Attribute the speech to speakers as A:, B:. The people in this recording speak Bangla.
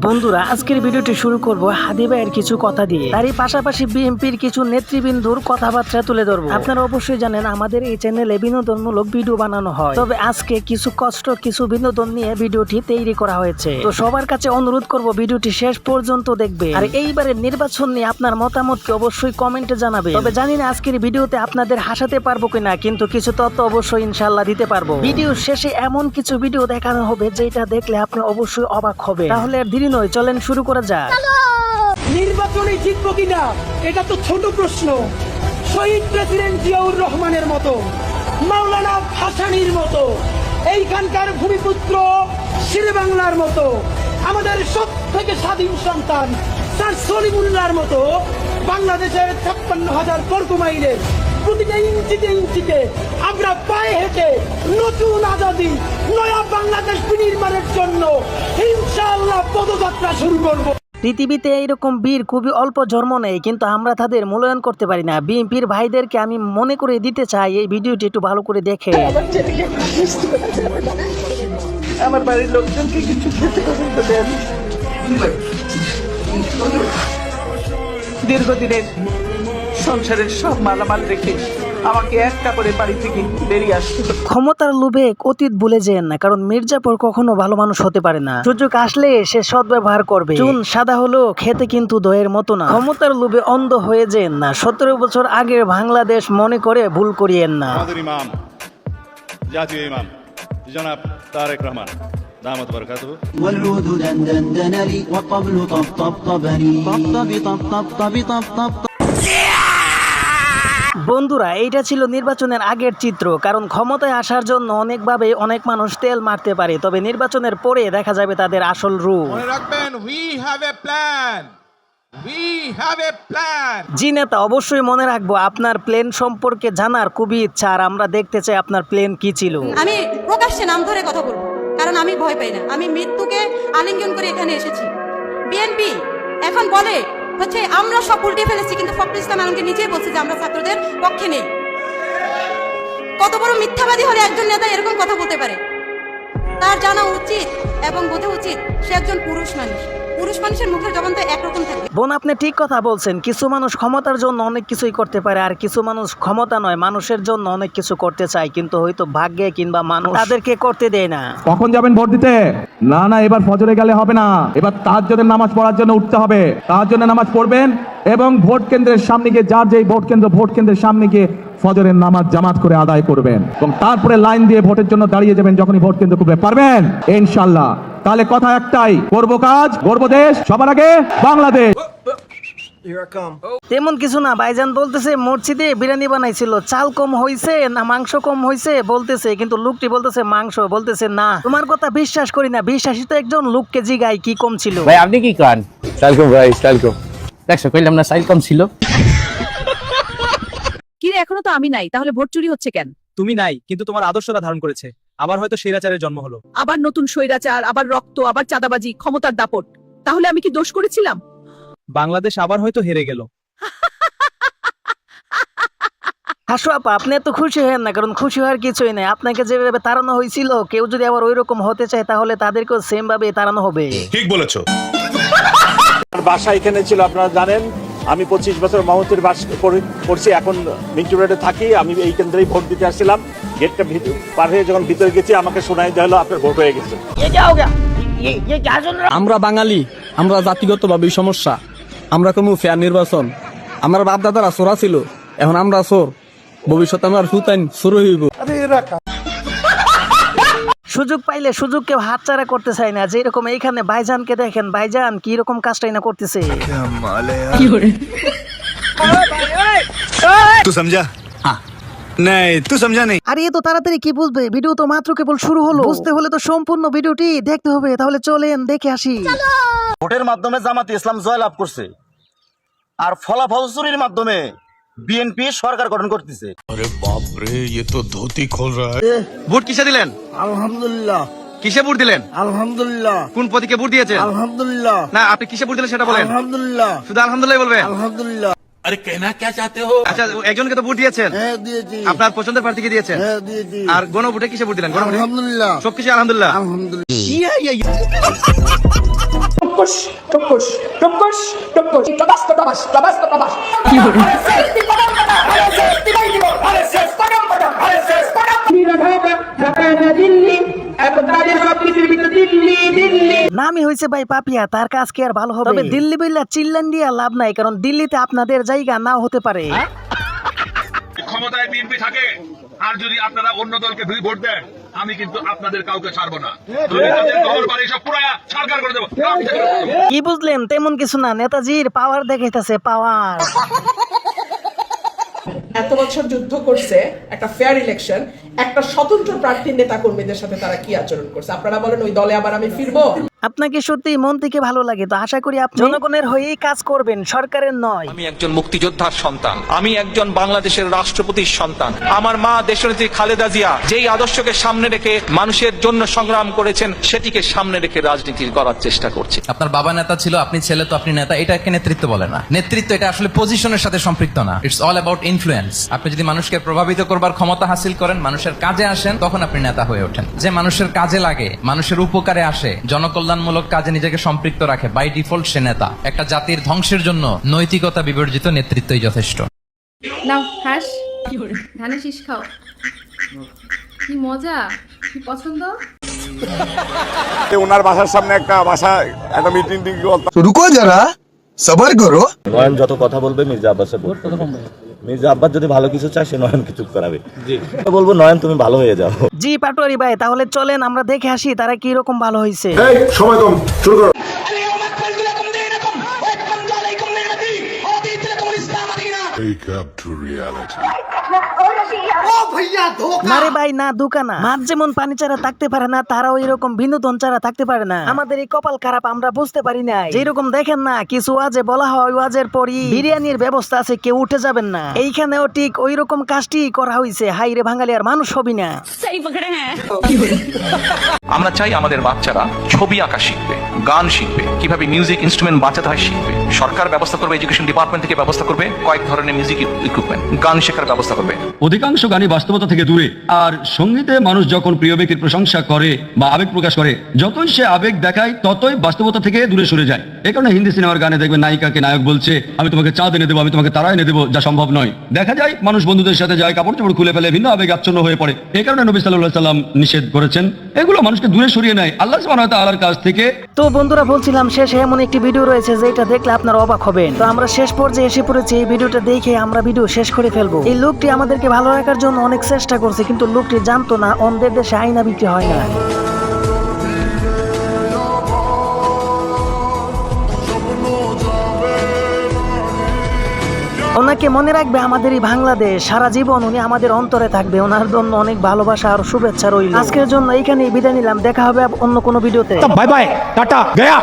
A: বন্ধুরা, আজকের ভিডিওটি শুরু করব হাদী ভাইয়ের কিছু কথা দিয়ে। তারই পাশাপাশি বিএনপির কিছু নেতৃবৃন্দুর কথাবার্তা তুলে ধরবো। আপনারা অবশ্যই জানেন আমাদের এই চ্যানেলে বিনোদনমূলক ভিডিও বানানো হয়, তবে আজকে কিছু কষ্ট কিছু বিনোদন নিয়ে ভিডিওটি তৈরি করা হয়েছে। তো সবার কাছে অনুরোধ করব ভিডিওটি শেষ পর্যন্ত দেখবে। আর এইবারের নির্বাচন নিয়ে আপনার মতামতকে অবশ্যই কমেন্টে জানাবে। তবে জানি না আজকের ভিডিওতে আপনাদের হাসাতে পারবো কিনা, কিন্তু কিছু তথ্য অবশ্যই ইনশাআল্লাহ দিতে পারবো। ভিডিও শেষে এমন কিছু ভিডিও দেখানো হবে যেটা দেখলে আপনি অবশ্যই অবাক হবে। তাহলে আর দেরি নয়, চলেন শুরু করা যাক।
B: নির্বাচনে জিতবো কিনা এটা তো ছোট প্রশ্ন। শহীদ প্রেসিডেন্ট জিয়াউর রহমানের মতো, মাওলানা ভাসানীর মতো, এইখানকার ভূমিপুত্র শেরেবাংলার মতো, আমাদের সব থেকে স্বাধীন সন্তান স্যার সলিমুল্লাহর মতো বাংলাদেশের ৫৬,০০০ বর্গ মাইলের প্রতিটা ইঞ্চিতে ইঞ্চিতে আমরা পায়ে হেঁটে নতুন আজাদী নয়া বাংলাদেশ বিনির্মাণের জন্য ইনশাআল্লাহ পদযাত্রা শুরু করব।
A: পৃথিবীতে এইরকম বীর খুবই অল্প জন্ম নেয়, কিন্তু আমরা তাদের মূল্যায়ন করতে পারি না। বিএনপির ভাইদেরকে আমি মনে করে দিতে চাই এই ভিডিওটি একটু ভালো করে দেখে।
B: আমার বাড়ির লোকজনকে কিছু খেতে দেন। দীর্ঘদিনের সংসারের সব মালামাল রেখে আমাকে একটা করে বাড়ি থেকে বেরিয়ে আসতে।
A: ক্ষমতার লোভে অতীত ভুলে যেন না, কারণ মির্জাপুর কখনো ভালো মানুষ হতে পারে না। সুযোগ আসলে সে সদ্ব্যবহার করবে। চুন সাদা হলো খেতে কিন্তু দইয়ের মতো না। ক্ষমতার লোভে অন্ধ হয়ে যেন না। 17 বছর আগের বাংলাদেশ মনে করে ভুল করিয়েন না।
C: আমাদের ইমাম, জাতীয় ইমাম জনাব তারেক রহমান দামাত বরকাতুহু।
D: والعود دندن لي والطبل طبطبني طبطب.
A: বন্ধুরা, এইটা ছিল নির্বাচনের আগের চিত্র। কারণ ক্ষমতায় আসার জন্য অনেকভাবে অনেক মানুষ তেল মারতে পারে, তবে নির্বাচনের পরে দেখা যাবে তাদের আসল রূপ।
E: মনে রাখবেন, we have a plan. We have a plan.
A: জি নেতা, অবশ্যই মনে রাখবো। আপনার প্লেন সম্পর্কে জানার খুবই ইচ্ছা, আর আমরা দেখতে চাই আপনার প্লেন কি ছিল।
F: আমি প্রকাশ্যে নাম ধরে কথা বলবো, কারণ আমি ভয় পাই না। আমি মৃত্যুকে আলিঙ্গন করে এখানে এসেছি। বিএনপি এখন বলে হচ্ছে আমরা সব উল্টে ফেলেছি, কিন্তু ফখরুল ইসলাম আলমকে নিজেই বলছে যে আমরা ছাত্রদের পক্ষে নেই। কত বড় মিথ্যাবাদী হলে একজন নেতা এরকম কথা বলতে পারে? তার জানা উচিত এবং বোঝা উচিত সে একজন পুরুষ মানুষ। পুরুষ মানুষের মুখের জবান তো একরকম থাকে।
A: বোন, আপনি ঠিক কথা বলছেন। কিছু মানুষ ক্ষমতার জন্য অনেক কিছুই করতে পারে, আর কিছু মানুষ ক্ষমতা নয় মানুষের জন্য অনেক কিছু করতে চায়, কিন্তু হয়তো ভাগ্যে কিংবা মানুষ তাদেরকে করতে দেয় না।
G: কখন যাবেন ভোট দিতে? না না, এবার ফজরে গেলে হবে না, এবার তাহাজ্জুদের নামাজ পড়ার জন্য উঠতে হবে। তাহাজ্জুদের নামাজ পড়বেন এবং ভোট কেন্দ্রের সামনে গিয়ে যার যেই ভোট কেন্দ্রের সামনে গিয়ে ফজরের নামাজ জামাত করে আদায় করবেন এবং তারপরে লাইন দিয়ে ভোটের জন্য দাঁড়িয়ে যাবেন যখনই ভোট কেন্দ্র করবে। পারবেন ইনশাআল্লাহ? তাহলে কথা একটাই, করব কাজ, গর্ব দেশ, সবার আগে বাংলাদেশ।
A: তেমন কিছু না, ভাইজান বলতেছে মসজিদে বিরিয়ানি বানাইছিল, চাল কম হইছে না মাংস কম হইছে বলতেছে, কিন্তু লোকটি বলতেছে মাংস। বলতেছে না, তোমার কথা বিশ্বাস করি না। বিশ্বাসিত একজন লোককে জিগাই কি কম ছিল।
H: ভাই আপনি কি কান সাইলকম ভাই সাইলকম দেখছো, কইলাম না সাইলকম ছিল।
I: কি রে, এখনো তো আমি নাই, তাহলে ভোট চুরি হচ্ছে কেন?
J: তুমি নাই, কিন্তু তোমার আদর্শরা ধারণ করেছে। আবার হয়তো স্বৈরাচারের জন্ম হলো।
I: আবার নতুন স্বৈরাচার, আবার রক্ত, আবার চাঁদাবাজি, ক্ষমতার দাপট। তাহলে আমি কি দোষ করেছিলাম?
J: বাংলাদেশ আবার হয়তো হেরে গেল।
A: হাসু আপা, আপনি এত খুশি হেন না, কারণ খুশি হওয়ার কিছুই নেই। আপনাকে যেভাবে তাড়ানো হয়েছিল, কেউ যদি আবার ওই রকম হতে চায় তাহলে তাদেরকেও সেম ভাবে তাড়ানো হবে।
C: ঠিক বলেছো।
K: বাসা এখানে ছিল, আপনারা জানেন। আমি 25 বছর মাহমুদপুর বাস করছি, এখন মিন্টু রোডে থাকি। আমি এই কেন্দ্রেই ভোট দিতে আসছিলাম। গেটটা পার হয়ে যখন ভিতরে গেছি, আমাকে শোনাই দেওয়া হলো আপনার ভোট হয়ে গেছে।
J: আমরা বাঙালি, আমরা জাতিগতভাবে সমস্যা। আমরা কোনো ফেয়ার নির্বাচন। আমার বাপ দাদারা চোরা ছিল, এখন আমরা চোর। ভবিষ্যতে আমার হুতাইন শুরু হইব।
A: সুযোগ পাইলে সুযোগ কেউ হাতছাড়া করতে চায় না। যেরকম এইখানে ভাইজানকে দেখেন, ভাইজান কি রকম কাজটাই না করতেছে।
C: তুই সমঝা? नहीं तू समझा नहीं।
A: আরে এত তাড়াতাড়ি কি বুঝবে? ভিডিও তো মাত্র কেবল শুরু হলো। বুঝতে হলে তো সম্পূর্ণ ভিডিওটি দেখতে হবে। তাহলে চলেন দেখে আসি।
K: ভোটের মাধ্যমে জামাতে ইসলাম জয়লাভ করছে, আর ফলাফল চুরির মাধ্যমে বিএনপি সরকার গঠন করতেছে।
E: अरे बाप रे, ये तो धोती खोल रहा है।
B: ভোট কিসে দিলেন?
J: আলহামদুলিল্লাহ।
B: কিসে ভোট দিলেন?
J: আলহামদুলিল্লাহ।
B: কোন প্রতীকে ভোট দিয়েছেন?
J: আলহামদুলিল্লাহ।
B: না, আপনি কিসে ভোট দিলেন সেটা বলেন।
J: আলহামদুলিল্লাহ।
B: শুধু আলহামদুলিল্লাহ বলবেন।
J: আলহামদুলিল্লাহ।
E: अरे कहना क्या चाहते हो?
H: আচ্ছা একজনকে তো ভোট দিয়েছেন,
B: হ্যাঁ দিয়েছি,
H: আপনার পছন্দের প্রার্থীকে দিয়েছেন,
B: হ্যাঁ দিয়েছি,
H: আর গণভোটে কিসে ভোট দিলেন? গণভোটে
B: আলহামদুলিল্লাহ,
H: সবকিছু আলহামদুলিল্লাহ।
A: নামই হয়েছে ভাই পাপিয়া, তার কাজ কি আর ভালো হবে? তবে দিল্লি বিল্লা চিল্লান দিয়া লাভ নাই, কারণ দিল্লিতে আপনাদের জায়গা নাও হতে পারে।
E: ক্ষমতায় বিএনপি থাকে আর যদি আপনারা অন্য দলকে ভোট দেন, আমি কিন্তু আপনাদের কাউকে ছাড়বো না। ঘর বাড়ি সব পুরা সরকার করে দেবো।
A: কি বুঝলেন? তেমন কিছু না, নেতাজির পাওয়ার দেখাইতেছে, পাওয়ার।
I: এত বছর যুদ্ধ করছে একটা ফেয়ার ইলেকশন, একটা স্বতন্ত্র প্রার্থীর নেতা কর্মীদের সাথে তারা কি আচরণ করছে? আপনারা বলেন ওই দলে আবার আমি ফিরবো?
A: আপনাকে সত্যি মন থেকে ভালো লাগে, তো আশা করি আপনি জনগণের হয়েই কাজ করবেন, সরকারের নয়।
E: আমি একজন মুক্তিযোদ্ধার সন্তান, আমি একজন বাংলাদেশের রাষ্ট্রপতির সন্তান। আমার মা দেশনেত্রী খালেদা জিয়া যেই আদর্শকে সামনে রেখে মানুষের জন্য সংগ্রাম করেছেন, সেটিকে সামনে রেখে রাজনীতি করার চেষ্টা করছে।
J: আপনার বাবা নেতা ছিল, আপনি ছেলে, তো আপনি নেতা। এটাকে নেতৃত্ব বলে না। নেতৃত্ব এটা আসলে পজিশনের সাথে সম্পৃক্ত না। It's all about influence. আপনি যদি মানুষকে প্রভাবিত করবার ক্ষমতা হাসিল করেন, মানুষের কাজে আসেন, তখন আপনি নেতা হয়ে ওঠেন। যে মানুষের কাজে লাগে, মানুষের উপকারে আসে, জনকল্যাণমূলক কাজে নিজেকে সম্পৃক্ত রাখে, বাই ডিফল্ট সে নেতা। একটা জাতির ধ্বংসের জন্য নৈতিকতা বিবর্জিত নেতৃত্বই যথেষ্ট।
F: নাও হাস, ধানে শীষ খাও, কি মজা, কি পছন্দ।
K: ওনার বাসার সামনে একটা মিটিং
B: রুকো যারা, সবার করো।
K: নয়ন যত কথা বলবে মির্জা আব্বাসে বলবে। মির্জা আব্বাস যদি ভালো কিছু চায়, সে নয়নকে চুপ করাবে। বলবো নয়ন তুমি ভালো হয়ে যাও।
A: জি পাটোয়ারি ভাই, তাহলে চলেন আমরা দেখে আসি তারা কি রকম ভালো হয়েছে।
E: সময় কম, শুরু করো।
A: না রে ভাই, না দুকানা। মাছ যেমন পানি ছাড়া থাকতে পারে না, তারাও এরকম বিনোদন ছাড়া থাকতে পারে না। আমাদের এই কপাল খারাপ, আমরা বুঝতে পারি না। যেরকম দেখেন না, কিছু ওয়াজে বলা হয় ওয়াজের পরই বিরিয়ানির ব্যবস্থা আছে, কেউ উঠে যাবেন না। এইখানেও ঠিক ওই রকম কাজটি করা হয়েছে। হাই রে বাঙালি আর মানুষ হবি না।
E: আমরা চাই আমাদের বাচ্চারা ছবি আঁকা শিখবে, গান শিখবে, কিভাবে মিউজিক ইনস্ট্রুমেন্ট বাজাতে হয় শিখবে। সরকার ব্যবস্থা করবে, এডুকেশন ডিপার্টমেন্ট থেকে ব্যবস্থা করবে কয়েক ধরনের মিউজিক ইকুইপমেন্ট, গান শেখার ব্যবস্থা করবে।
J: অধিকাংশ গানই বাস্তবতা থেকে দূরে। আর সঙ্গীতে মানুষ যখন প্রিয় ব্যক্তির প্রশংসা করে বা আবেগ প্রকাশ করে, যতই সে আবেগ দেখায় ততই বাস্তবতা থেকে দূরে সরে যায়। এই কারণে হিন্দি সিনেমার গানে দেখবেন নায়িকাকে নায়ক বলছে, আমি তোমাকে চাঁদ এনে দেবো, আমি তোমাকে তারা এনে দেবো, যা সম্ভব নয়। দেখা যায় মানুষ বন্ধুদের সাথে যায়, কাপড় চোপড় খুলে ফেলে, ভিন্ন আবেগ আচ্ছন্ন হয়ে পড়ে। এই কারণে নবী সাল্লাল্লাহু আলাইহি ওয়াসাল্লাম নিষেধ করেছেন। এগুলো মানুষকে দূরে সরিয়ে নেয় আল্লাহ সুবহানাহু ওয়া তাআলার কাছ থেকে।
A: তো বন্ধুরা, বলছিলাম শেষে এমন একটি ভিডিও রয়েছে যেটা দেখলে আপনারা অবাক হবেন। তো আমরা শেষ পর্যায়ে এসে পড়েছি। এই ভিডিওটা দেখে আমরা ভিডিও শেষ করে ফেলবো। এই লোকটি আমাদেরকে ভালো রাখার জন্য অনেক চেষ্টা করছে, কিন্তু লোকটি জানতো না অন্যদের দেশে আয়না বিক্রি হয় না। ওনাকে মনে রাখবে আমাদের এই বাংলাদেশ, সারা জীবন উনি আমাদের অন্তরে থাকবে। ওনার জন্য অনেক ভালোবাসা আর শুভেচ্ছা রইল। আজকের জন্য এইখানেই বিদায় নিলাম, দেখা হবে অন্য কোনো ভিডিওতে।
J: Bye bye, tata, Gaya.